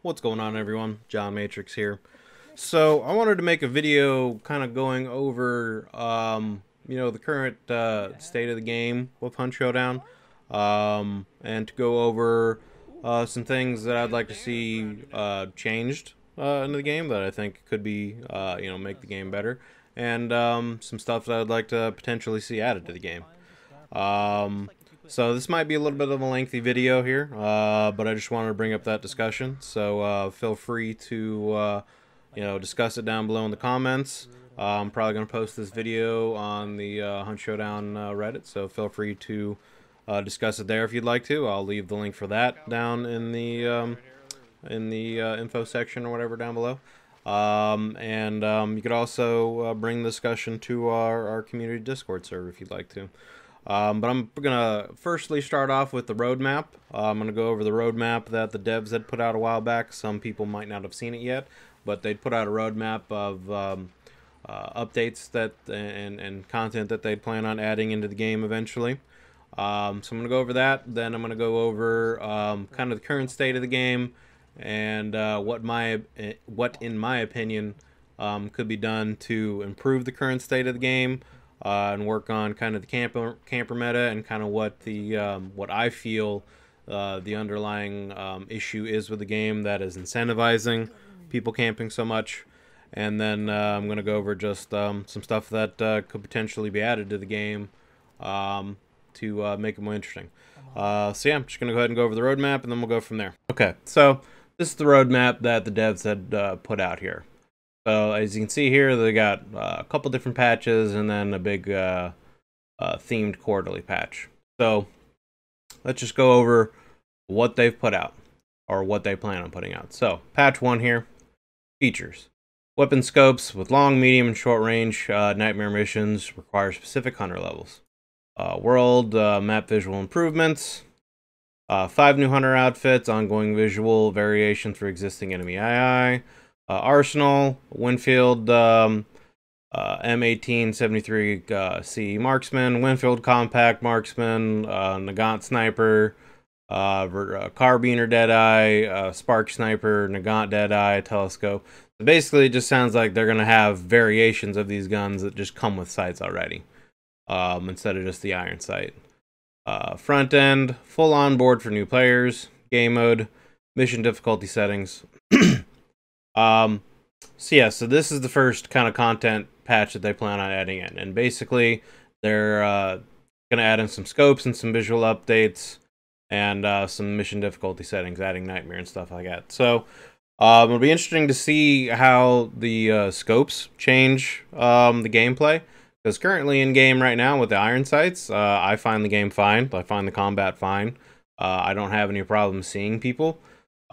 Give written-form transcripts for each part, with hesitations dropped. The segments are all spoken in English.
What's going on, everyone? John Matrix here. So I wanted to make a video kind of going over the current state of the game with Hunt Showdown, and to go over some things that I'd like to see changed into the game that I think could be make the game better, and some stuff that I'd like to potentially see added to the game. So this might be a little bit of a lengthy video here, but I just wanted to bring up that discussion. So feel free to discuss it down below in the comments. I'm probably going to post this video on the Hunt Showdown Reddit, so feel free to discuss it there if you'd like to. I'll leave the link for that down in the info section or whatever down below. You could also bring the discussion to our community Discord server if you'd like to. But I'm going to firstly start off with the roadmap. I'm going to go over the roadmap that the devs had put out a while back. Some people might not have seen it yet, but they'd put out a roadmap of updates that and content that they'd plan on adding into the game eventually. So I'm going to go over that. Then I'm going to go over kind of the current state of the game and what in my opinion could be done to improve the current state of the game. And work on kind of the camper meta and kind of what the what I feel the underlying issue is with the game that is incentivizing people camping so much. And then I'm going to go over just some stuff that could potentially be added to the game to make it more interesting. So yeah, I'm just going to go ahead and go over the roadmap and then we'll go from there. Okay, so this is the roadmap that the devs had put out here. So as you can see here, they got a couple different patches and then a big themed quarterly patch. So let's just go over what they've put out or what they plan on putting out. So patch 1 here, features. Weapon scopes with long, medium, and short range nightmare missions require specific hunter levels. World map visual improvements. 5 new hunter outfits, ongoing visual variation through existing enemy II. Arsenal, Winfield M1873 C Marksman, Winfield Compact Marksman, Nagant Sniper, Carbiner Deadeye, Spark Sniper, Nagant Deadeye, Telescope. So basically, it just sounds like they're going to have variations of these guns that just come with sights already, instead of just the iron sight. Front end, full on board for new players, game mode, mission difficulty settings. So this is the first kind of content patch that they plan on adding in, and basically they're gonna add in some scopes and some visual updates and some mission difficulty settings, adding nightmare and stuff like that. So it'll be interesting to see how the scopes change the gameplay, because currently in game right now with the iron sights, I find the game fine. I find the combat fine. I don't have any problems seeing people.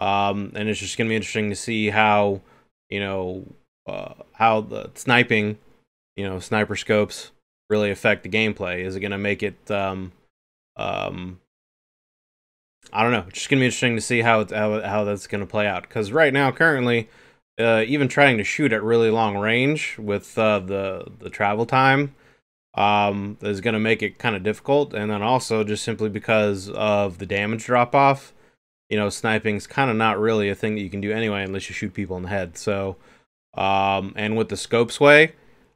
And it's just going to be interesting to see how, how the sniping, sniper scopes really affect the gameplay. Is it going to make it, I don't know. It's just going to be interesting to see how that's going to play out. Because right now, currently, even trying to shoot at really long range with the travel time is going to make it kind of difficult. And then also just simply because of the damage drop-off, sniping's kind of not really a thing that you can do anyway unless you shoot people in the head. So, and with the scope sway,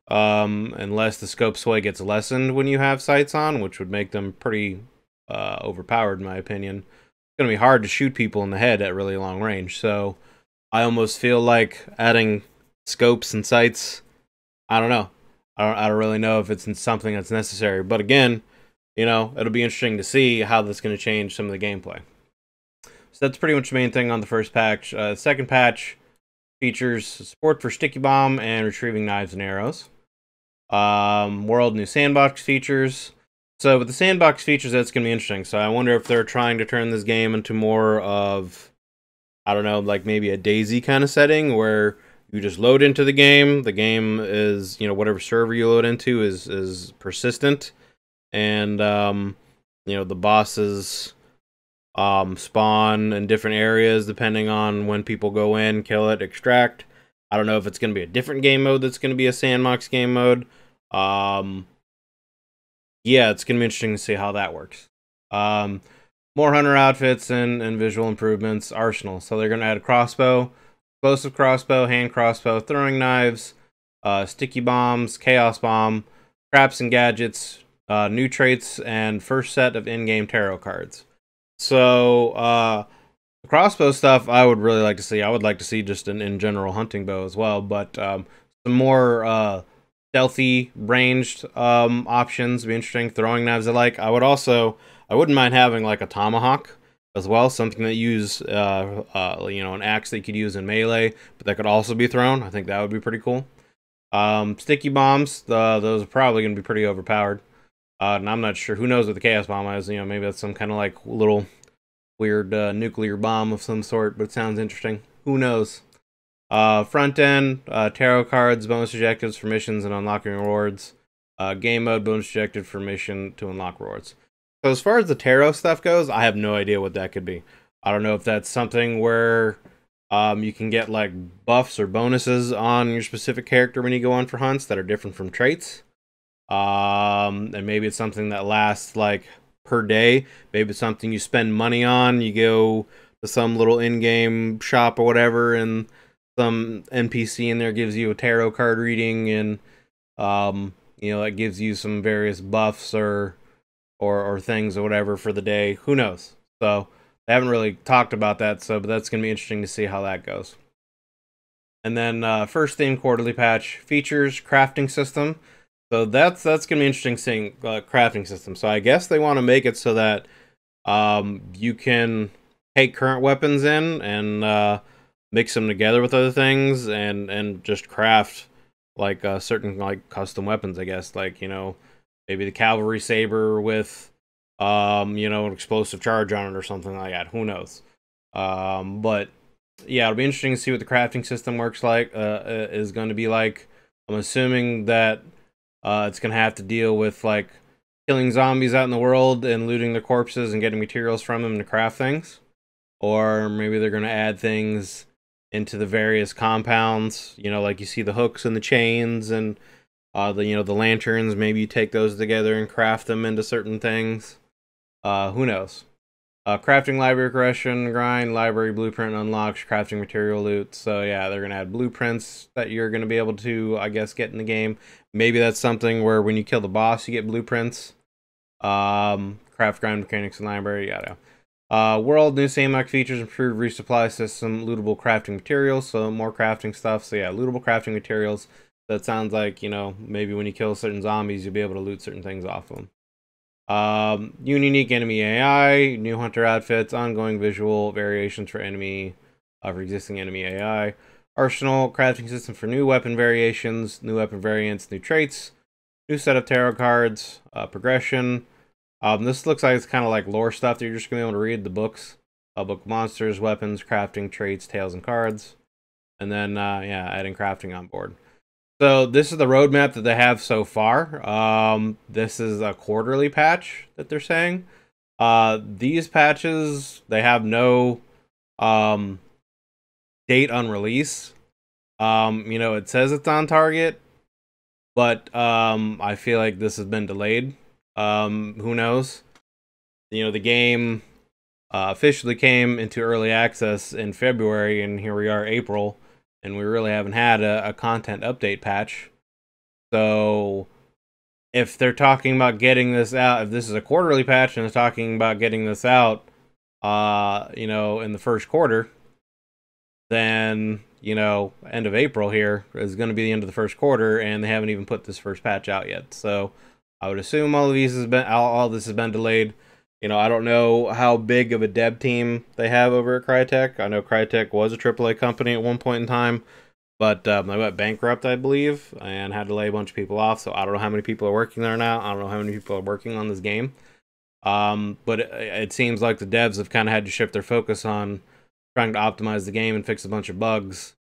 unless the scope sway gets lessened when you have sights on, which would make them pretty overpowered in my opinion, it's going to be hard to shoot people in the head at really long range. So I almost feel like adding scopes and sights, I don't know. I don't really know if it's something that's necessary. But again, it'll be interesting to see how that's going to change some of the gameplay. So that's pretty much the main thing on the first patch. Second patch features support for sticky bomb and retrieving knives and arrows. World new sandbox features. So with the sandbox features, that's going to be interesting. So I wonder if they're trying to turn this game into more of, I don't know, like maybe a DayZ kind of setting where you just load into the game. The game is, whatever server you load into is persistent. And, the bosses spawn in different areas depending on when people go in, kill it, extract. I don't know if it's going to be a different game mode that's going to be a sandbox game mode. Yeah, it's going to be interesting to see how that works. more hunter outfits and visual improvements, arsenal. So they're going to add a crossbow, explosive crossbow, hand crossbow, throwing knives, sticky bombs, chaos bomb, traps and gadgets, new traits, and first set of in-game tarot cards. So the crossbow stuff I would really like to see. I would like to see just an in general hunting bow as well, but some more stealthy ranged options would be interesting. Throwing knives I wouldn't mind having like a tomahawk as well, something that use you know, an axe that you could use in melee, but that could also be thrown. I think that would be pretty cool. Sticky bombs, those are probably going to be pretty overpowered. And I'm not sure. Who knows what the chaos bomb is? You know, maybe that's some kind of like little weird nuclear bomb of some sort, but it sounds interesting. Who knows? Front end, tarot cards, bonus objectives for missions and unlocking rewards. Game mode, bonus objective for mission to unlock rewards. So as far as the tarot stuff goes, I have no idea what that could be. I don't know if that's something where you can get like buffs or bonuses on your specific character when you go on for hunts that are different from traits. And maybe it's something that lasts like per day. Maybe it's something you spend money on. You go to some little in-game shop or whatever, and some NPC in there gives you a tarot card reading, and you know, it gives you some various buffs or things or whatever for the day. Who knows? So they haven't really talked about that, but that's gonna be interesting to see how that goes. And then first theme quarterly patch features crafting system. So that's gonna be interesting seeing crafting system. So I guess they want to make it so that you can take current weapons in and mix them together with other things and just craft like certain like custom weapons, I guess, like, you know, maybe the cavalry saber with you know, an explosive charge on it or something like that. Who knows? But yeah, it'll be interesting to see what the crafting system works like, is going to be like. I'm assuming that it's going to have to deal with like killing zombies out in the world and looting their corpses and getting materials from them to craft things. Or maybe they're going to add things into the various compounds, you know, like you see the hooks and the chains and you know, the lanterns. Maybe you take those together and craft them into certain things. Who knows? Crafting library progression, grind, library blueprint unlocks, crafting material loot. So yeah, they're gonna add blueprints that you're gonna be able to, I guess, get in the game. Maybe that's something where when you kill the boss, you get blueprints. Craft grind mechanics and library, yada. World, new sandbox features, improved resupply system, lootable crafting materials, so more crafting stuff. So yeah, lootable crafting materials. So it sounds like, you know, maybe when you kill certain zombies, you'll be able to loot certain things off of them. Unique enemy AI, new hunter outfits, ongoing visual variations for existing enemy AI. Arsenal, crafting system for new weapon variations, new weapon variants, new traits, new set of tarot cards, progression. This looks like it's kind of like lore stuff that you're just going to be able to read the books. Book monsters, weapons, crafting, traits, tales, and cards. And then, yeah, adding crafting on board. So this is the roadmap that they have so far. This is a quarterly patch that they're saying. These patches, they have no date on release. You know, it says it's on target, but I feel like this has been delayed. Who knows? You know, the game officially came into early access in February, and here we are, April, and we really haven't had a content update patch. So if they're talking about getting this out, if this is a quarterly patch and they're talking about getting this out, you know, in the first quarter, then, you know, end of April here is going to be the end of the first quarter, and they haven't even put this first patch out yet. So I would assume all this has been delayed. You know, I don't know how big of a dev team they have over at Crytek. I know Crytek was a AAA company at one point in time, but they went bankrupt, I believe, and had to lay a bunch of people off. So I don't know how many people are working there now. I don't know how many people are working on this game. But it seems like the devs have kind of had to shift their focus on trying to optimize the game and fix a bunch of bugs,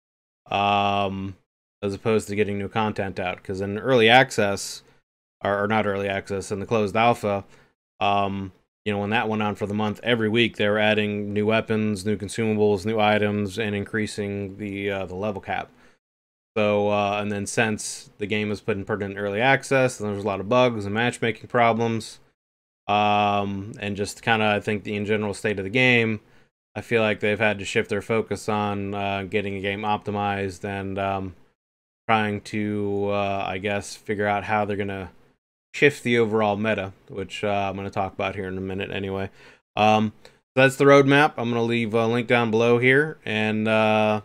as opposed to getting new content out. Because in early access, or not early access, in the closed alpha, you know, when that went on for the month, every week they were adding new weapons, new consumables, new items, and increasing the level cap. So, and then since the game was put in early access, and there was a lot of bugs and matchmaking problems, and just kind of, I think, the in general state of the game. I feel like they've had to shift their focus on getting a game optimized and trying to, I guess, figure out how they're going to shift the overall meta, which I'm going to talk about here in a minute anyway. So that's the roadmap. I'm going to leave a link down below here, and yeah,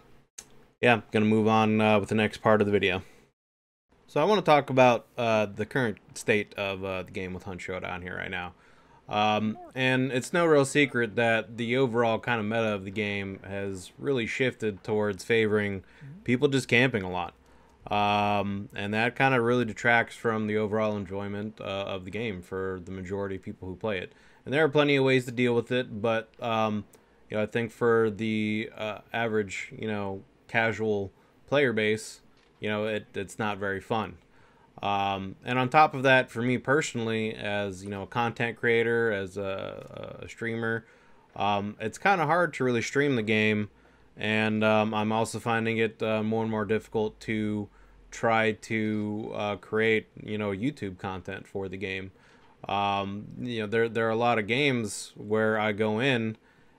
going to move on with the next part of the video. So I want to talk about the current state of the game with Hunt Showdown here right now. And it's no real secret that the overall kind of meta of the game has really shifted towards favoring people just camping a lot. And that kind of really detracts from the overall enjoyment of the game for the majority of people who play it. And there are plenty of ways to deal with it, but you know, I think for the average, you know, casual player base, you know, it's not very fun. And on top of that, for me personally, as you know, a content creator, as a streamer, it's kind of hard to really stream the game, and I'm also finding it more and more difficult to try to create, you know, YouTube content for the game. You know, there are a lot of games where I go in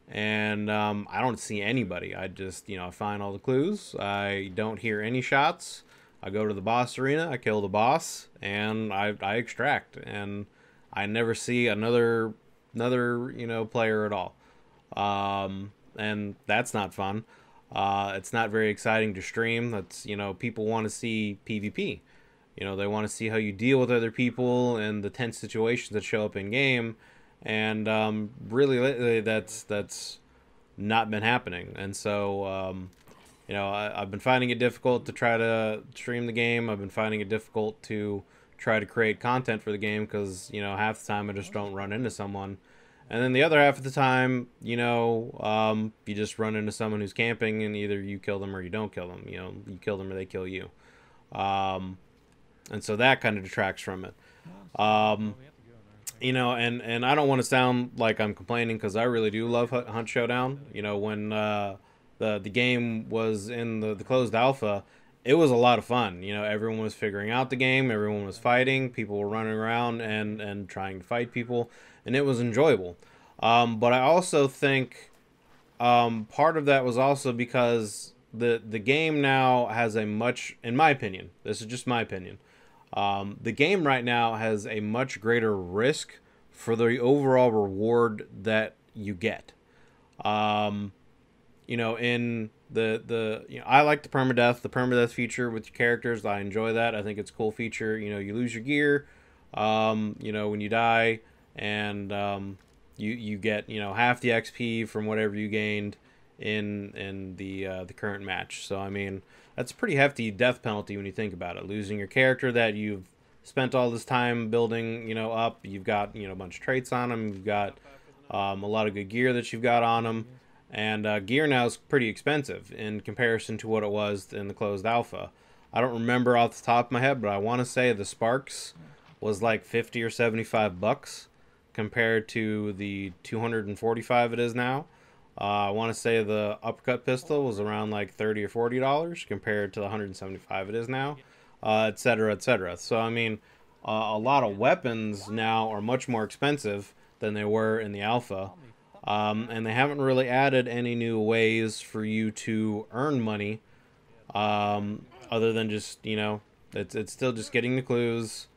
and I don't see anybody. I just, you know, find all the clues. I don't hear any shots. I go to the boss arena, I kill the boss, and I extract, and I never see another you know, player at all. And that's not fun. It's not very exciting to stream. That's, you know, people want to see PvP. You know, they want to see how you deal with other people and the tense situations that show up in game. And really lately, that's not been happening. And so you know, I've been finding it difficult to try to stream the game. I've been finding it difficult to try to create content for the game because, you know, half the time I just don't run into someone. And then the other half of the time, you know, you just run into someone who's camping and either you kill them or you don't kill them. You know, you kill them or they kill you. And so that kind of detracts from it. You know, and I don't want to sound like I'm complaining because I really do love Hunt Showdown. You know, when the game was in the closed alpha, it was a lot of fun. You know, everyone was figuring out the game, everyone was fighting, people were running around and trying to fight people, and it was enjoyable. But I also think part of that was also because the game now has a much, in my opinion, this is just my opinion, the game right now has a much greater risk for the overall reward that you get. You know, in the you know, I like the permadeath feature with your characters. I enjoy that. I think it's a cool feature. You know, you lose your gear, you know, when you die, and you get, you know, half the XP from whatever you gained in the current match. So I mean, that's a pretty hefty death penalty when you think about it. Losing your character that you've spent all this time building, you know, up. You've got, you know, a bunch of traits on them. You've got a lot of good gear that you've got on them. And gear now is pretty expensive in comparison to what it was in the closed alpha. I don't remember off the top of my head, but I want to say the Sparks was like 50 or 75 bucks compared to the 245 it is now. I want to say the uppercut pistol was around like $30 or $40 compared to the 175 it is now, etc., etc. So I mean, a lot of weapons now are much more expensive than they were in the alpha. And they haven't really added any new ways for you to earn money, other than just, you know, it's still just getting the clues,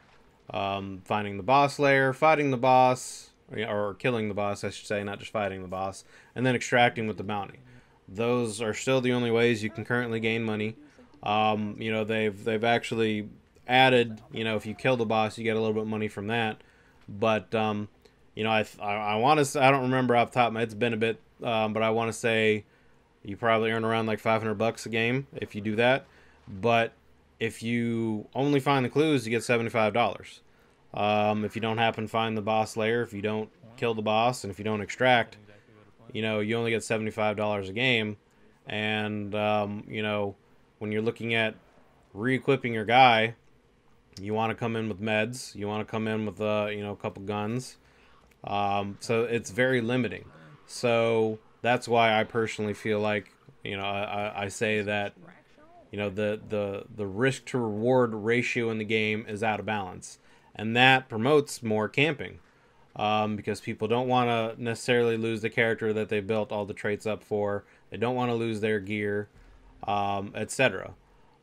finding the boss lair, fighting the boss, or killing the boss, I should say, not just fighting the boss, and then extracting with the bounty. Those are still the only ways you can currently gain money. You know, they've actually added, you know, if you kill the boss, you get a little bit of money from that, but you know, I want to, I don't remember off the top of my head, it's been a bit, but I want to say you probably earn around like 500 bucks a game if you do that. But if you only find the clues, you get $75. If you don't happen to find the boss lair, if you don't kill the boss, and if you don't extract, you know, you only get $75 a game. And, you know, when you're looking at re-equipping your guy, you want to come in with meds, you want to come in with, you know, a couple guns. So it's very limiting. So that's why I personally feel like, you know, I say that, you know, the risk to reward ratio in the game is out of balance, and that promotes more camping. because people don't want to necessarily lose the character that they built all the traits up for. They don't want to lose their gear, etc.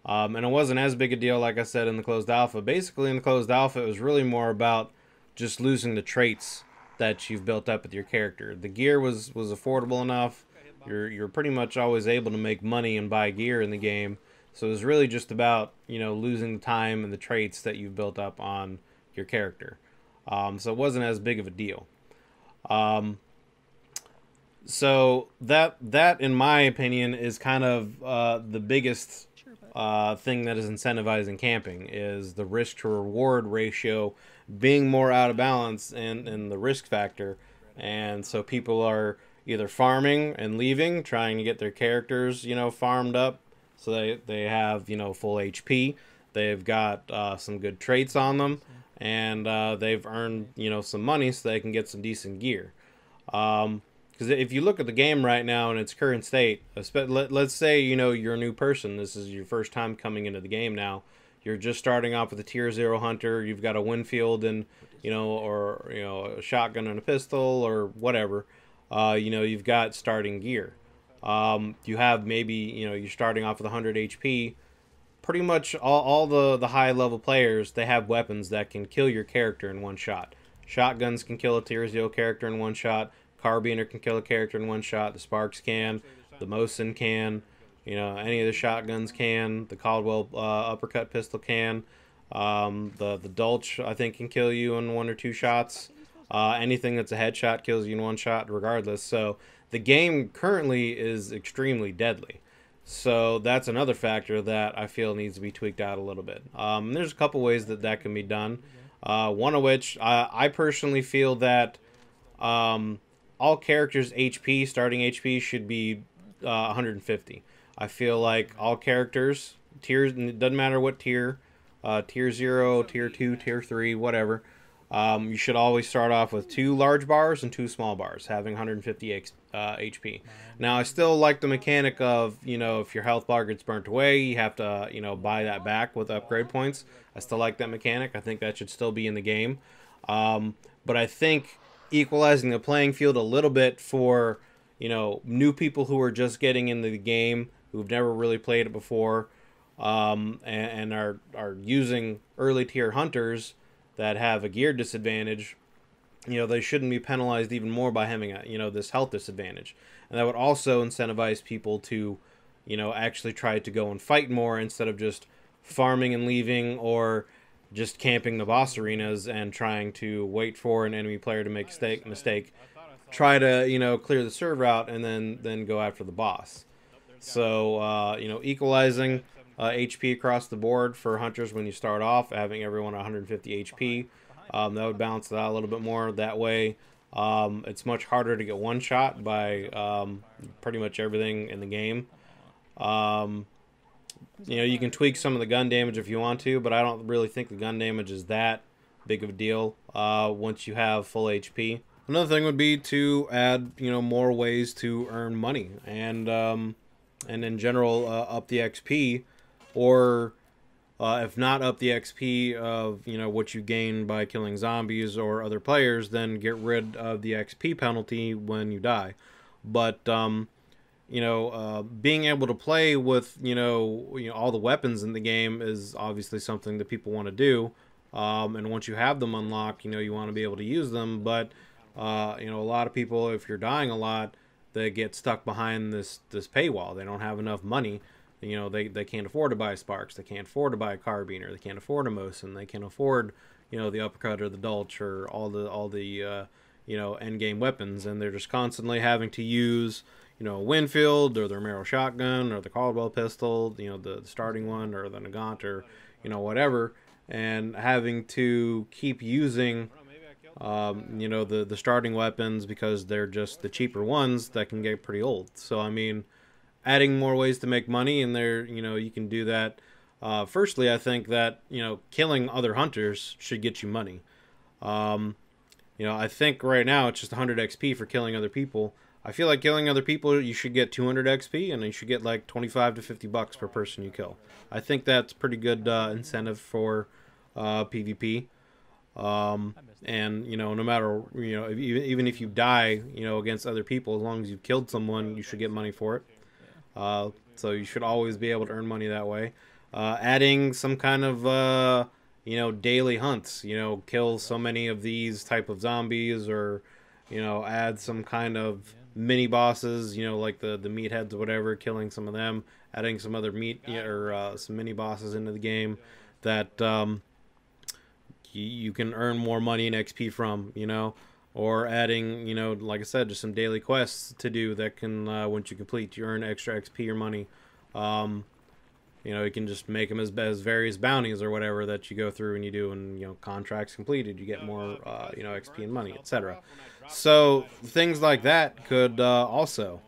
And it wasn't as big a deal, like I said, in the closed alpha. Basically, in the closed alpha, it was really more about just losing the traits that you've built up with your character. The gear was affordable enough. You're pretty much always able to make money and buy gear in the game. So it was really just about, you know, losing the time and the traits that you've built up on your character. So it wasn't as big of a deal. So that in my opinion is kind of the biggest thing that is incentivizing camping, is the risk to reward ratio being more out of balance and the risk factor. And so people are either farming and leaving, trying to get their characters, you know, farmed up so they have, you know, full HP. They've got some good traits on them, and they've earned, you know, some money so they can get some decent gear. Because if you look at the game right now in its current state, let's say, you know, you're a new person. This is your first time coming into the game now. You're just starting off with a tier 0 hunter. You've got a Winfield and, you know, or, you know, a shotgun and a pistol or whatever. You know, you've got starting gear. You have maybe, you know, you're starting off with 100 HP. Pretty much all the high level players, they have weapons that can kill your character in one shot. Shotguns can kill a tier 0 character in one shot. Carbiner can kill a character in one shot. The Sparks can. The Mosin can. You know, any of the shotguns can. The Caldwell uppercut pistol can. The Dulch, I think, can kill you in 1 or 2 shots. Anything that's a headshot kills you in 1 shot regardless. So the game currently is extremely deadly. So that's another factor that I feel needs to be tweaked out a little bit. There's a couple ways that can be done. One of which, I personally feel that all characters' HP, starting HP, should be 150. I feel like all characters, tiers, doesn't matter what tier, tier 0, tier 2, tier 3, whatever, you should always start off with 2 large bars and 2 small bars, having 150 HP. Now, I still like the mechanic of, you know, if your health bar gets burnt away, you have to, you know, buy that back with upgrade points. I still like that mechanic. I think that should still be in the game. But I think equalizing the playing field a little bit for, you know, new people who are just getting into the game, who've never really played it before, and are using early tier hunters that have a gear disadvantage, you know, they shouldn't be penalized even more by having a, you know, this health disadvantage. And that would also incentivize people to, you know, actually try to go and fight more instead of just farming and leaving, or just camping the boss arenas and trying to wait for an enemy player to make a mistake, try to, you know, clear the server out, and then go after the boss. So, you know, equalizing HP across the board for hunters when you start off, having everyone 150 HP, that would balance it out a little bit more. That way, it's much harder to get one shot by pretty much everything in the game. You know, you can tweak some of the gun damage if you want to, but I don't really think the gun damage is that big of a deal once you have full HP. Another thing would be to add, you know, more ways to earn money, and in general up the XP, or if not up the XP of, you know, what you gain by killing zombies or other players, then get rid of the XP penalty when you die. But you know, being able to play with, you know, all the weapons in the game is obviously something that people want to do. And once you have them unlocked, you know, you want to be able to use them. But, you know, a lot of people, if you're dying a lot, they get stuck behind this paywall. They don't have enough money. You know, they can't afford to buy Sparks. They can't afford to buy a Carbiner. They can't afford a Mosin. They can't afford, you know, the Uppercut or the Dulch or all the you know, end game weapons. And they're just constantly having to use, you know, a Winfield or their Merrill shotgun or the Caldwell pistol, you know, the starting one, or the Nagant, or, you know, whatever, and having to keep using, you know, the starting weapons because they're just the cheaper ones that can get pretty old. So, I mean, adding more ways to make money, and there, you know, you can do that. Firstly, I think that, you know, killing other hunters should get you money. You know, I think right now it's just 100 XP for killing other people. I feel like killing other people, you should get 200 XP, and you should get like 25 to 50 bucks per person you kill. I think that's pretty good incentive for PvP. And no matter even if you die against other people, as long as you've killed someone, you should get money for it. So you should always be able to earn money that way. Adding some kind of daily hunts, kill so many of these type of zombies, or add some kind of mini bosses, like the meatheads or whatever, killing some of them, adding some other some mini bosses into the game that you can earn more money and XP from, or adding, like I said, just some daily quests to do that can, once you complete, you earn extra XP or money. You can just make them as various bounties or whatever that you go through and you do, and contracts completed, you get more XP and money, etc. So things like that could also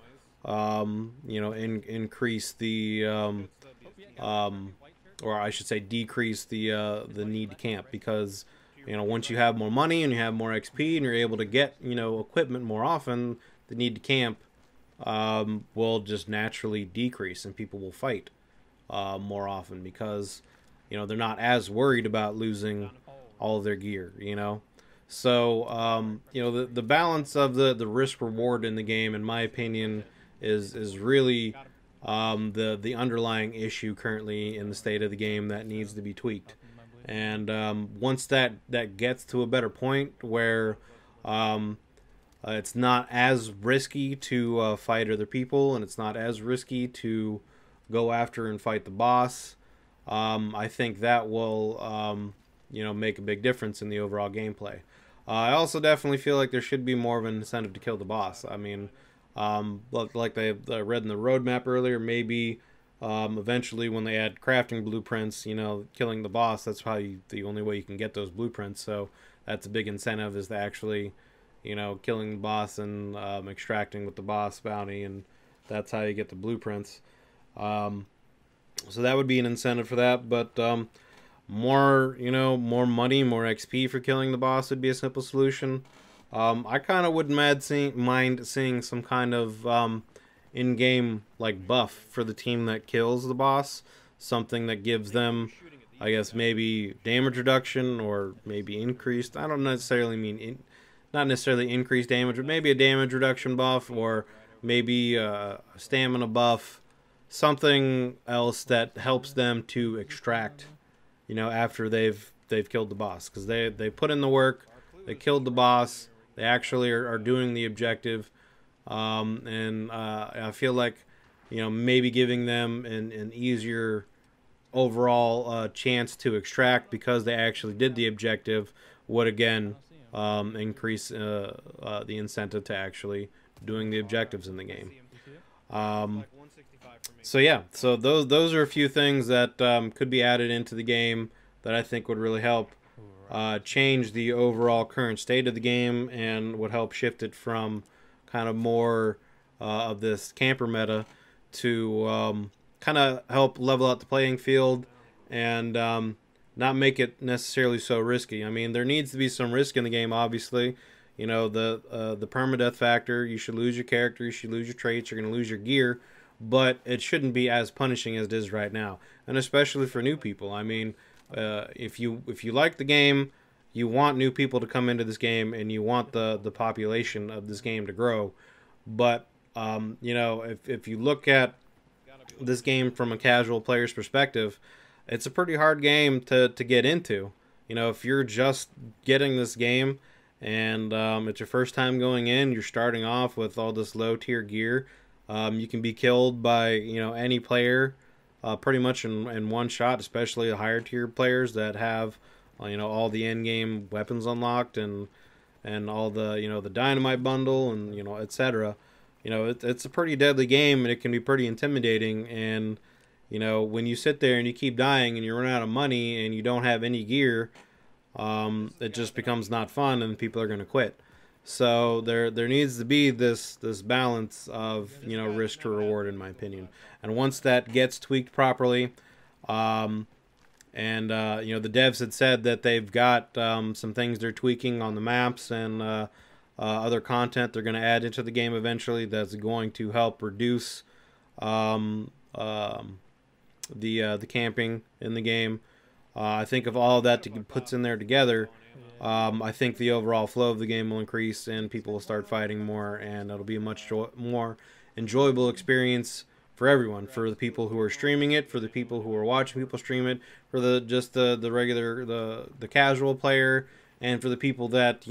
increase the or I should say decrease the need to camp, because once you have more money and you have more XP and you're able to get equipment more often, the need to camp will just naturally decrease, and people will fight more often, because they're not as worried about losing all of their gear. So the balance of the risk reward in the game, in my opinion, is really the underlying issue currently in the state of the game that needs to be tweaked. And once that gets to a better point where it's not as risky to fight other people, and it's not as risky to go after and fight the boss, I think that will make a big difference in the overall gameplay. I also definitely feel like there should be more of an incentive to kill the boss. I mean, like I read in the roadmap earlier, maybe eventually when they add crafting blueprints, killing the boss, that's probably the only way you can get those blueprints. So that's a big incentive, is to actually killing the boss and extracting with the boss bounty, and that's how you get the blueprints. So that would be an incentive for that. But more money, more XP for killing the boss would be a simple solution. I kind of wouldn't mind seeing some kind of in-game like buff for the team that kills the boss, something that gives them, I guess, maybe damage reduction, or maybe increased. I don't necessarily mean not necessarily increased damage, but maybe a damage reduction buff, or maybe a stamina buff, something else that helps them to extract, after they've killed the boss, because they put in the work, they killed the boss, they actually are doing the objective, and I feel like maybe giving them an easier overall chance to extract because they actually did the objective would again increase the incentive to actually doing the objectives in the game. So yeah, so those are a few things that could be added into the game that I think would really help change the overall current state of the game, and would help shift it from kind of more of this camper meta to kind of help level out the playing field, and not make it necessarily so risky. I mean, there needs to be some risk in the game, obviously. The permadeath factor, you should lose your character, you should lose your traits, you're going to lose your gear, but it shouldn't be as punishing as it is right now, and especially for new people. I mean, if you like the game, you want new people to come into this game, and you want the population of this game to grow. But if you look at this game from a casual player's perspective, it's a pretty hard game to get into. If you're just getting this game and it's your first time going in, you're starting off with all this low tier gear, you can be killed by any player pretty much in one shot, especially the higher tier players that have all the end game weapons unlocked, and all the the dynamite bundle, and etc. It's a pretty deadly game, and it can be pretty intimidating. And when you sit there and you keep dying and you run out of money and you don't have any gear, it just becomes not fun, and people are going to quit. So there needs to be this balance of risk to reward, in my opinion. And once that gets tweaked properly, and the devs had said that they've got some things they're tweaking on the maps, and other content they're going to add into the game eventually that's going to help reduce the camping in the game. I think if all of that puts in there together, I think the overall flow of the game will increase and people will start fighting more, and it'll be a much more enjoyable experience for everyone, for the people who are streaming it, for the people who are watching people stream it, for the regular the casual player, and for the people that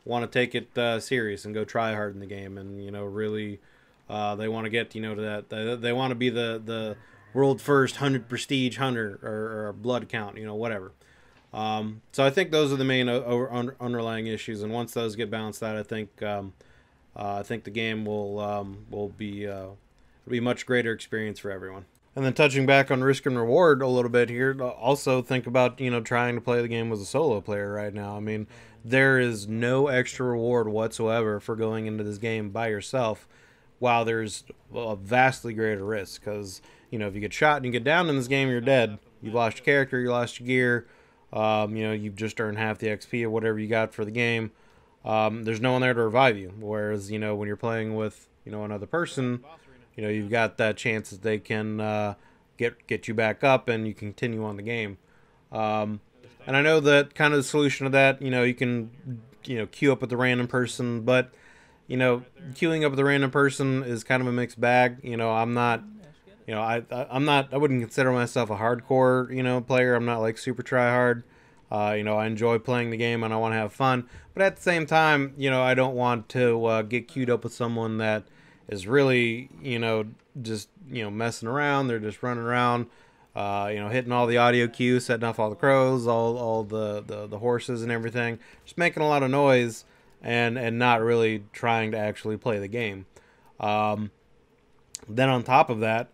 want to take it serious and go try hard in the game, and really they want to get to that they want to be the world first 100 prestige hunter or blood count, whatever. So I think those are the main underlying issues, and once those get balanced out, I think the game will be a much greater experience for everyone. And then touching back on risk and reward a little bit here, also think about trying to play the game as a solo player right now. I mean, there is no extra reward whatsoever for going into this game by yourself, while there's a vastly greater risk, because if you get shot and you get down in this game, you're dead. You've lost your character, you lost your gear. You've just earned half the XP or whatever you got for the game. There's no one there to revive you. Whereas, when you're playing with, another person, you've got that chance that they can get you back up and you continue on the game. And I know that kind of the solution to that, you can, queue up with a random person, but, queuing up with a random person is kind of a mixed bag. I'm not... I wouldn't consider myself a hardcore, player. I'm not like super try hard. I enjoy playing the game and I want to have fun. But at the same time, I don't want to get queued up with someone that is really, just, messing around. They're just running around, hitting all the audio cues, setting off all the crows, all the horses and everything. Just making a lot of noise and not really trying to actually play the game. Then on top of that,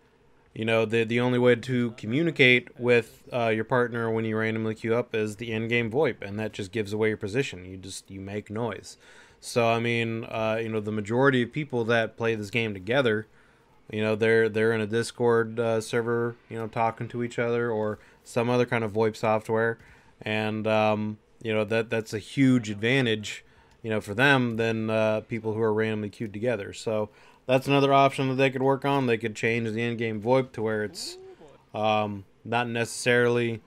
the only way to communicate with your partner when you randomly queue up is the in-game VoIP, and that just gives away your position. You make noise. So I mean, the majority of people that play this game together, they're in a Discord server, talking to each other or some other kind of VoIP software, and that's a huge advantage, for them than people who are randomly queued together. So that's another option that they could work on. They could change the in-game VoIP to where it's not necessarily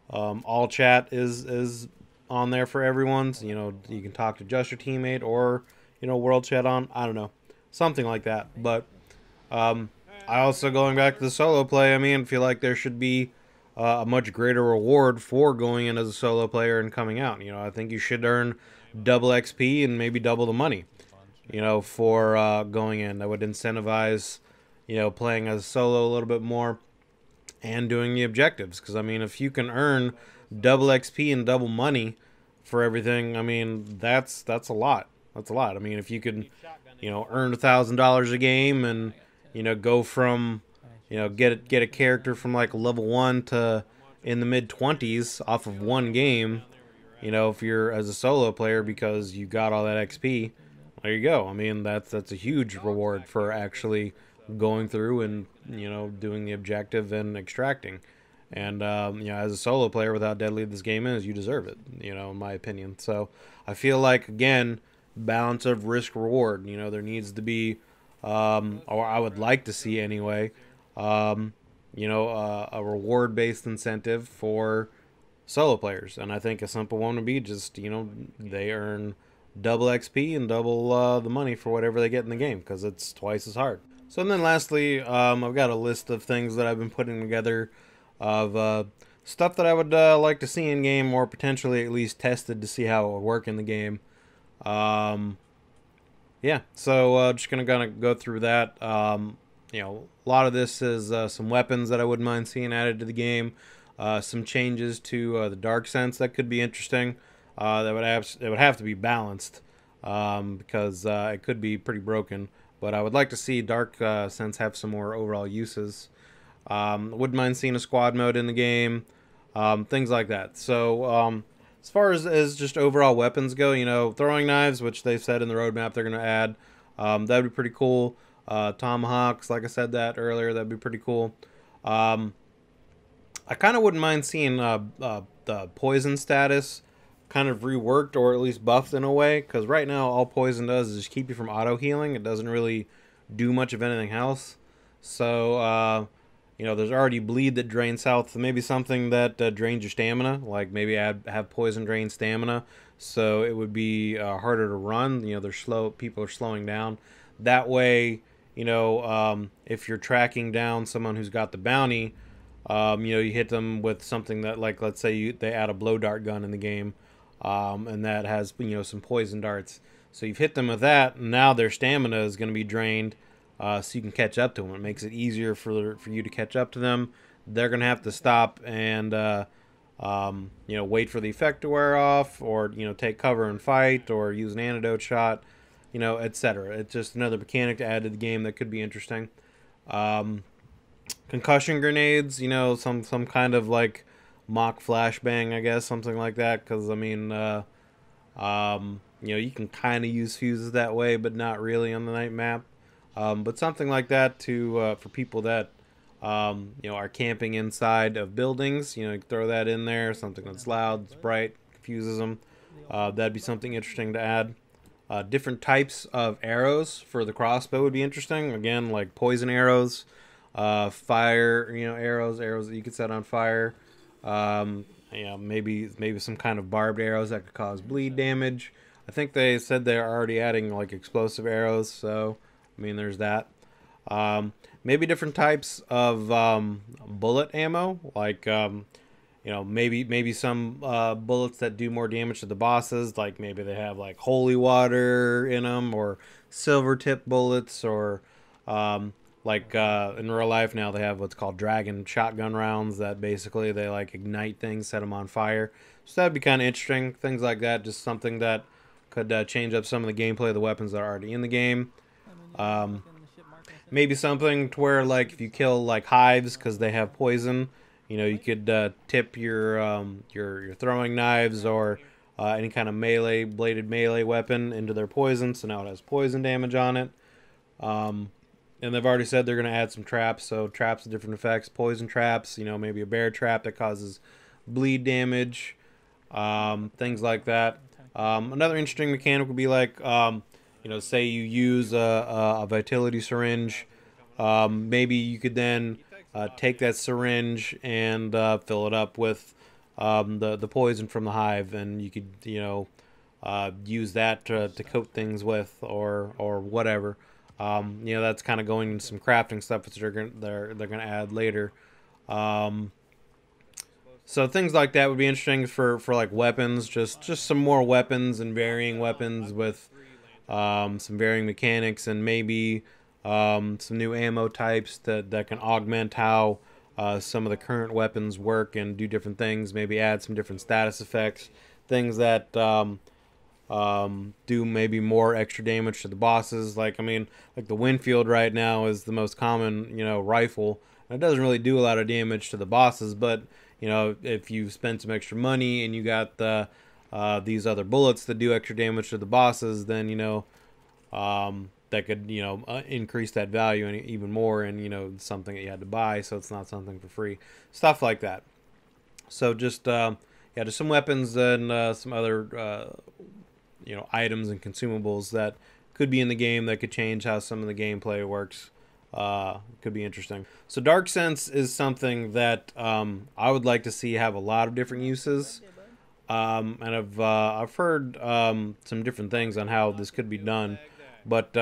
all chat is on there for everyone. So, you can talk to just your teammate or, world chat on. I don't know. Something like that. But I also, going back to the solo play, I feel like there should be a much greater reward for going in as a solo player and coming out. I think you should earn double XP and maybe double the money, for going in. That would incentivize, playing as a solo a little bit more and doing the objectives. Because, if you can earn double XP and double money for everything, that's a lot. That's a lot. If you can, earn $1,000 a game and, go from, get a character from like level 1 to in the mid-20s off of one game, if you're as a solo player because you got all that XP, there you go. That's a huge reward for actually going through and, doing the objective and extracting. And, as a solo player, with how deadly this game is, you deserve it, in my opinion. So I feel like, again, balance of risk-reward. There needs to be, or I would like to see anyway, a reward-based incentive for solo players. And I think a simple one would be just, they earn double XP and double the money for whatever they get in the game, because it's twice as hard. So, and then lastly, I've got a list of things that I've been putting together of stuff that I would like to see in game, or potentially at least tested to see how it would work in the game. Yeah, so just gonna go through that. A lot of this is some weapons that I wouldn't mind seeing added to the game. Some changes to the dark sense that could be interesting. It would have to be balanced, because it could be pretty broken. But I would like to see dark sense have some more overall uses. Wouldn't mind seeing a squad mode in the game, things like that. So as far as just overall weapons go, throwing knives, which they've said in the roadmap they're going to add, that'd be pretty cool. Tomahawks, like I said that earlier, that'd be pretty cool. I kind of wouldn't mind seeing the poison status kind of reworked, or at least buffed in a way, because right now all poison does is just keep you from auto healing. It doesn't really do much of anything else. So you know, there's already bleed that drains health. Maybe something that drains your stamina, like maybe have poison drain stamina, so it would be harder to run. You know, they're slow. People are slowing down. That way, you know, if you're tracking down someone who's got the bounty, you know, you hit them with something that, like, let's say they add a blow dart gun in the game, and that has, you know, some poison darts. So you've hit them with that, and now their stamina is going to be drained, so you can catch up to them. It makes it easier for you to catch up to them. They're going to have to stop and, you know, wait for the effect to wear off, or, you know, take cover and fight, or use an antidote shot, you know, etc. It's just another mechanic to add to the game that could be interesting. Concussion grenades, you know, some kind of like mock flashbang, I guess, something like that. Because I mean, you know, you can kind of use fuses that way, but not really on the night map. But something like that to for people that you know, are camping inside of buildings. You know, you can throw that in there. Something that's loud, it's bright, confuses them. That'd be something interesting to add. Different types of arrows for the crossbow would be interesting. Again, like poison arrows, fire, you know, arrows that you could set on fire. You know, maybe some kind of barbed arrows that could cause bleed damage. I think they said they're already adding like explosive arrows, so I mean, there's that. Maybe different types of bullet ammo, like you know, maybe some bullets that do more damage to the bosses, like maybe they have like holy water in them, or silver tip bullets, or like in real life now they have what's called dragon shotgun rounds that basically they like ignite things, set them on fire. So that'd be kind of interesting. Things like that, just something that could change up some of the gameplay of the weapons that are already in the game. Maybe something to where, like, if you kill like hives because they have poison, you know, you could tip your throwing knives or any kind of bladed melee weapon into their poison, so now it has poison damage on it. And they've already said they're going to add some traps, so traps with different effects. Poison traps, you know, maybe a bear trap that causes bleed damage, things like that. Another interesting mechanic would be like, you know, say you use a vitality syringe. Maybe you could then take that syringe and fill it up with the poison from the hive, and you could, you know, use that to coat things with, or whatever. You know, that's kind of going into some crafting stuff that they're gonna add later. So things like that would be interesting for like weapons, just some more weapons and varying weapons with some varying mechanics, and maybe some new ammo types that can augment how some of the current weapons work and do different things. Maybe add some different status effects, things that do maybe more extra damage to the bosses. Like, I mean, like the Winfield right now is the most common, you know, rifle. And it doesn't really do a lot of damage to the bosses, but, you know, if you spend some extra money and you got the these other bullets that do extra damage to the bosses, then, you know, that could, you know, increase that value even more, and, you know, something that you had to buy, so it's not something for free. Stuff like that. So just, yeah, just some weapons and some other, you know, items and consumables that could be in the game that could change how some of the gameplay works. Could be interesting. So Dark Sense is something that I would like to see have a lot of different uses. And I've heard some different things on how this could be done, but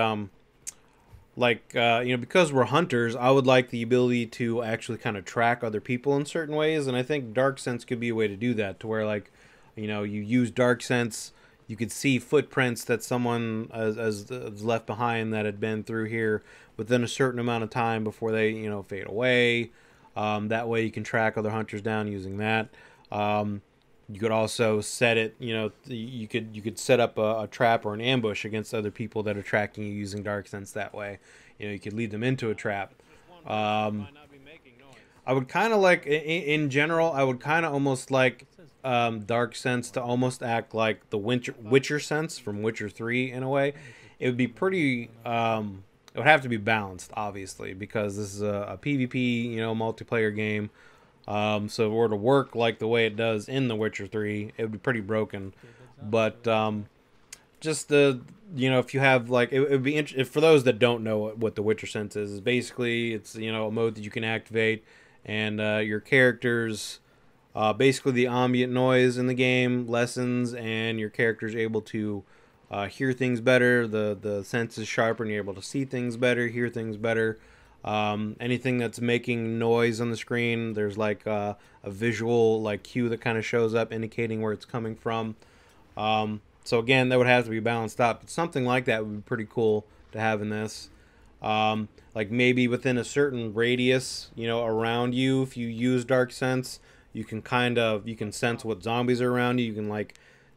like, you know, because we're hunters, I would like the ability to actually kind of track other people in certain ways, and I think Dark Sense could be a way to do that, to where, like, you know, you use Dark Sense, you could see footprints that someone has left behind that had been through here within a certain amount of time before they, you know, fade away. That way you can track other hunters down using that. You could also set it, you know, you could set up a trap or an ambush against other people that are tracking you using Dark Sense that way. You know, you could lead them into a trap. I would kind of like, in general, I would kind of almost like Dark Sense to almost act like the Witcher Sense from Witcher 3 in a way. It would be pretty, it would have to be balanced, obviously, because this is a PvP, you know, multiplayer game. So if it were to work like the way it does in The Witcher 3, it would be pretty broken. But, just the, if you have like, it would be for those that don't know what the Witcher sense is basically, it's, a mode that you can activate, and your characters, basically the ambient noise in the game lessens, and your character's able to hear things better. The sense is sharper, and you're able to see things better, hear things better. Anything that's making noise on the screen, there's like a visual like cue that kind of shows up indicating where it's coming from. So again, that would have to be balanced out, but something like that would be pretty cool to have in this. Like maybe within a certain radius, around you, if you use Dark Sense, you can sense what zombies are around you. You can like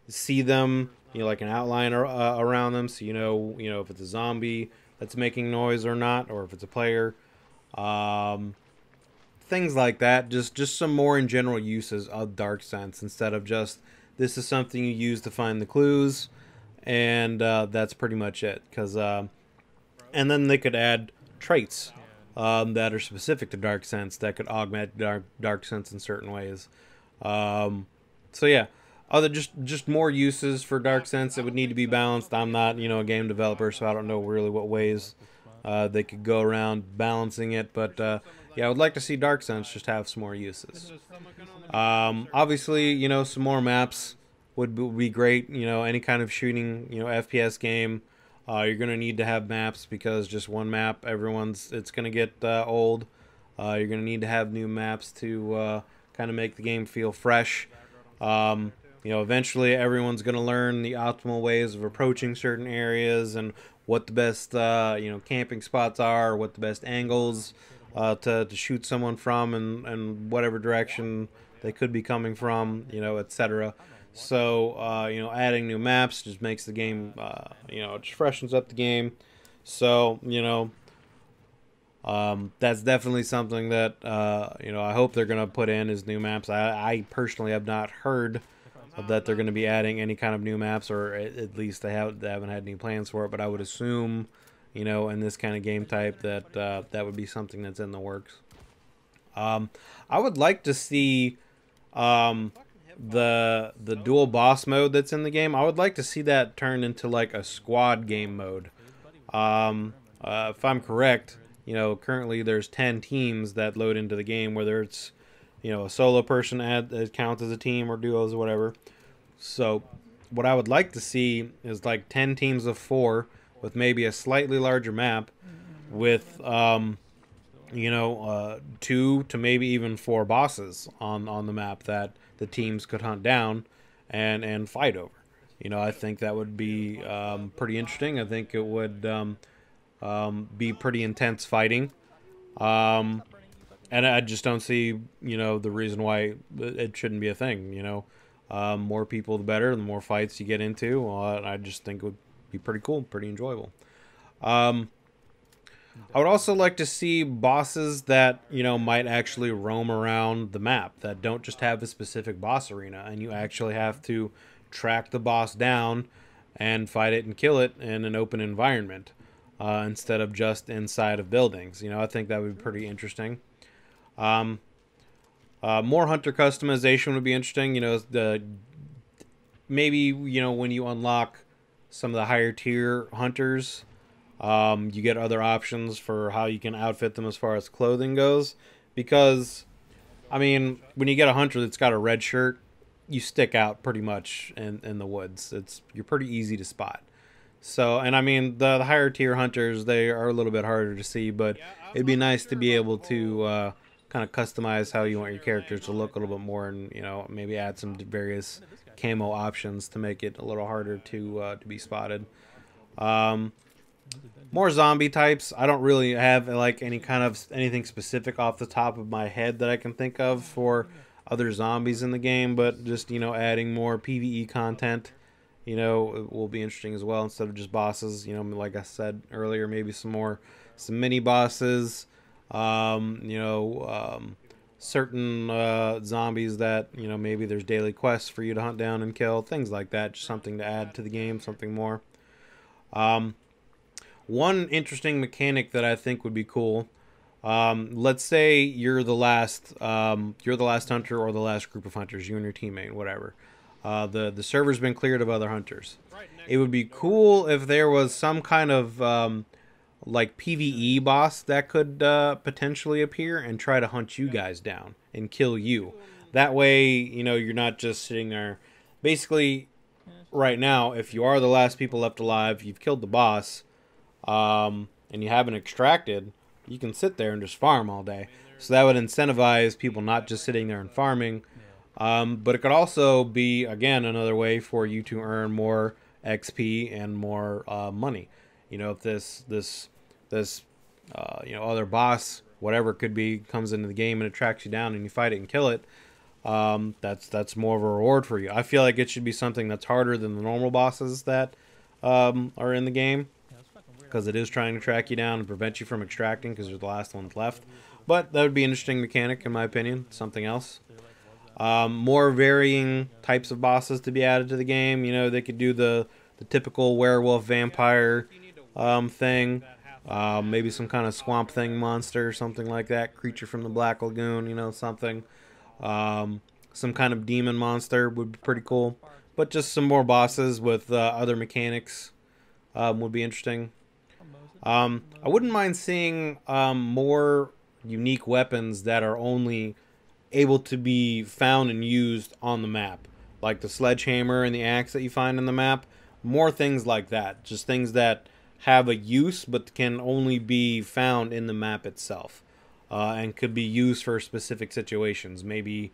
see them, like an outline around them, so if it's a zombie that's making noise or not, or if it's a player. Things like that. Just some more in general uses of Dark Sense, instead of just this is something you use to find the clues, and that's pretty much it. And then they could add traits that are specific to Dark Sense that could augment Dark Sense in certain ways. So yeah, just more uses for Dark Sense. It would need to be balanced. I'm not a game developer, so I don't know really what ways they could go around balancing it. But yeah, I would like to see Dark Sense just have some more uses. Obviously, some more maps would be great. Any kind of shooting, FPS game, you're gonna need to have maps, because just one map, it's gonna get old. You're gonna need to have new maps to kind of make the game feel fresh. Eventually everyone's gonna learn the optimal ways of approaching certain areas, and what the best camping spots are, what the best angles to shoot someone from, and whatever direction they could be coming from, etc. So adding new maps just makes the game, it just freshens up the game. So that's definitely something that I hope they're gonna put in, is new maps. I personally have not heard that they're going to be adding any kind of new maps, or at least they haven't had any plans for it. But I would assume, in this kind of game type, that that would be something that's in the works. I would like to see the dual boss mode that's in the game. I would like to see that turned into like a squad game mode. If I'm correct, currently there's 10 teams that load into the game, whether it's a solo person that counts as a team, or duos or whatever. So what I would like to see is like 10 teams of 4 with maybe a slightly larger map, with 2 to maybe even 4 bosses on the map that the teams could hunt down and fight over. I think that would be pretty interesting. I think it would be pretty intense fighting. And I just don't see, the reason why it shouldn't be a thing. More people, the better. The more fights you get into, I just think it would be pretty cool, pretty enjoyable. I would also like to see bosses that, might actually roam around the map, that don't just have a specific boss arena, and you actually have to track the boss down and fight it and kill it in an open environment, instead of just inside of buildings. I think that would be pretty interesting. More hunter customization would be interesting. Maybe when you unlock some of the higher tier hunters, you get other options for how you can outfit them as far as clothing goes. Because, I mean, when you get a hunter that's got a red shirt, you stick out pretty much in the woods. You're pretty easy to spot. So, and I mean, the higher tier hunters, they are a little bit harder to see, but it'd be nice to be able to kind of customize how you want your characters to look a little bit more, and maybe add some various camo options to make it a little harder to be spotted. More zombie types. I don't really have like anything specific off the top of my head that I can think of for other zombies in the game, but just adding more PvE content, it will be interesting as well, instead of just bosses. Like I said earlier, maybe some mini bosses. Certain zombies that maybe there's daily quests for you to hunt down and kill, things like that. Just something to add to the game, something more. One interesting mechanic that I think would be cool. Let's say you're the last hunter, or the last group of hunters, you and your teammate, whatever. The server's been cleared of other hunters. It would be cool if there was some kind of like PvE boss that could potentially appear and try to hunt you guys down and kill you. That way, you know, you're not just sitting there. Basically, right now, if you are the last people left alive, you've killed the boss, and you haven't extracted, you can sit there and just farm all day. So that would incentivize people not just sitting there and farming. But it could also be, again, another way for you to earn more XP and more money. You know, if this you know, other boss, whatever it could be, comes into the game and it tracks you down and you fight it and kill it, that's more of a reward for you. I feel like it should be something that's harder than the normal bosses that are in the game, because it is trying to track you down and prevent you from extracting because you're the last ones left. But that would be an interesting mechanic, in my opinion. Something else. More varying types of bosses to be added to the game. You know, they could do the typical werewolf vampire thing. Maybe some kind of swamp thing monster or something like that. Creature from the Black Lagoon, you know, something. Some kind of demon monster would be pretty cool. But just some more bosses with other mechanics would be interesting. I wouldn't mind seeing more unique weapons that are only able to be found and used on the map, like the sledgehammer and the axe that you find in the map. More things like that, just things that have a use but can only be found in the map itself, and could be used for specific situations. Maybe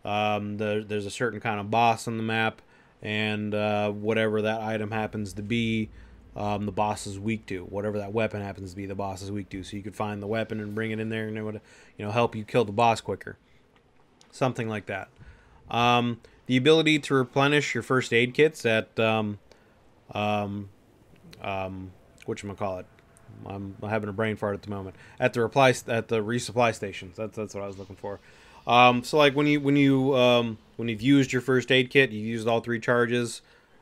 there's a certain kind of boss on the map, and whatever that item happens to be, the boss is weak to. Whatever that weapon happens to be, the boss is weak to. So you could find the weapon and bring it in there, and it would, you know, help you kill the boss quicker. Something like that. The ability to replenish your first aid kits at whatchamacallit. I'm having a brain fart at the moment. At the resupply stations. That's what I was looking for. So like when you've used your first aid kit, you've used all 3 charges,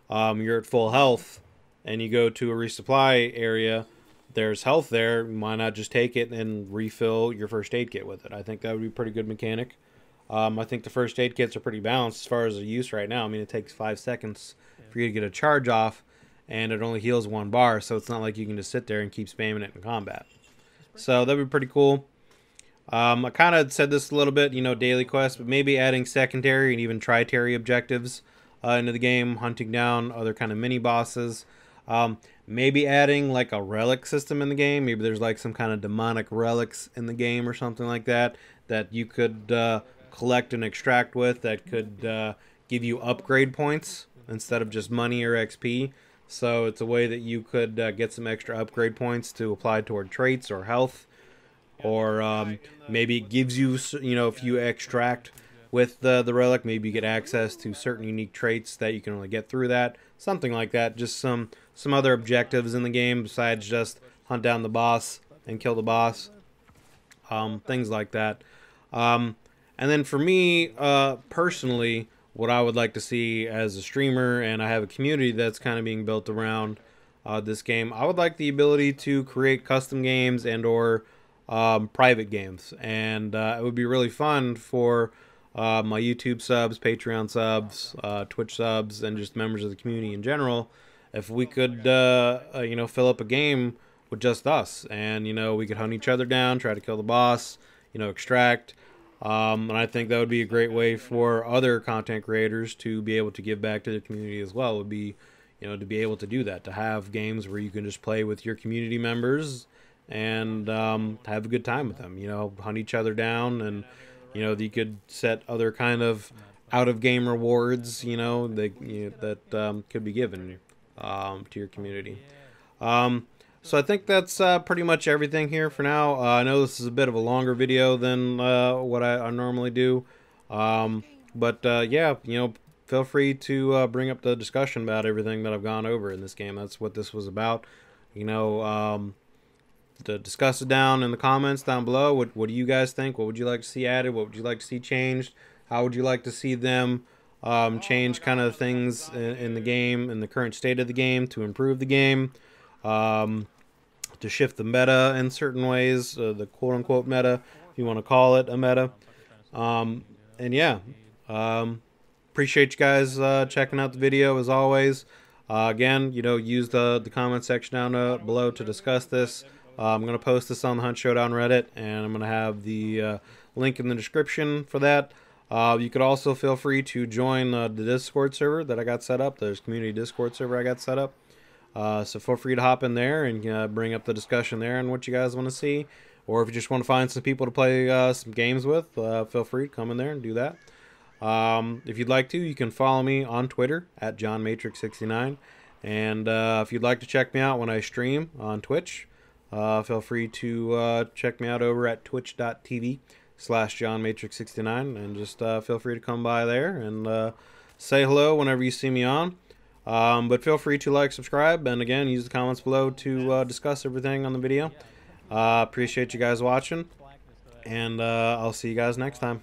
you're at full health, and you go to a resupply area, there's health there. Why not just take it and refill your first aid kit with it? I think that would be a pretty good mechanic. I think the first aid kits are pretty balanced as far as the use right now. I mean, it takes 5 seconds for you to get a charge off, and it only heals 1 bar, so it's not like you can just sit there and keep spamming it in combat. So that would be pretty cool. I kind of said this a little bit, you know, daily quests, but maybe adding secondary and even tritary objectives into the game, hunting down other kind of mini bosses. Maybe adding like a relic system in the game. Maybe there's like some kind of demonic relics in the game or something like that that you could collect and extract with, that could give you upgrade points instead of just money or XP. So it's a way that you could get some extra upgrade points to apply toward traits or health. Or maybe it gives you, you know, if you extract with the relic, maybe you get access to certain unique traits that you can only get through that. Something like that. Just some other objectives in the game besides just hunt down the boss and kill the boss. Things like that. And then for me, personally, what I would like to see as a streamer, and I have a community that's kind of being built around this game, I would like the ability to create custom games and or private games. And it would be really fun for my YouTube subs, Patreon subs, Twitch subs, and just members of the community in general, if we could, you know, fill up a game with just us. And, you know, we could hunt each other down, try to kill the boss, you know, extract. And I think that would be a great way for other content creators to be able to give back to the community as well. Would be, you know, to be able to do that, to have games where you can just play with your community members and have a good time with them. You know, hunt each other down, and you know, you could set other kind of out of game rewards. You know, that could be given to your community. So I think that's pretty much everything here for now. I know this is a bit of a longer video than what I normally do. But yeah, you know, feel free to bring up the discussion about everything that I've gone over in this game. That's what this was about. You know, to discuss it down in the comments down below. What do you guys think? What would you like to see added? What would you like to see changed? How would you like to see them change kind of things in the game, in the current state of the game, to improve the game? To shift the meta in certain ways, the quote-unquote meta, if you want to call it a meta. And yeah, appreciate you guys checking out the video as always. Again, use the comment section down below to discuss this. I'm going to post this on the Hunt Showdown Reddit, and I'm going to have the link in the description for that. You could also feel free to join the Discord server that I got set up. There's community Discord server I got set up. So feel free to hop in there and bring up the discussion there and what you guys want to see. Or if you just want to find some people to play some games with, feel free to come in there and do that. If you'd like to, you can follow me on Twitter at JohnMatrix69. And if you'd like to check me out when I stream on Twitch, feel free to check me out over at twitch.tv/JohnMatrix69. And just feel free to come by there and say hello whenever you see me on. But feel free to like, subscribe, and again, use the comments below to discuss everything on the video. Appreciate you guys watching, and I'll see you guys next time.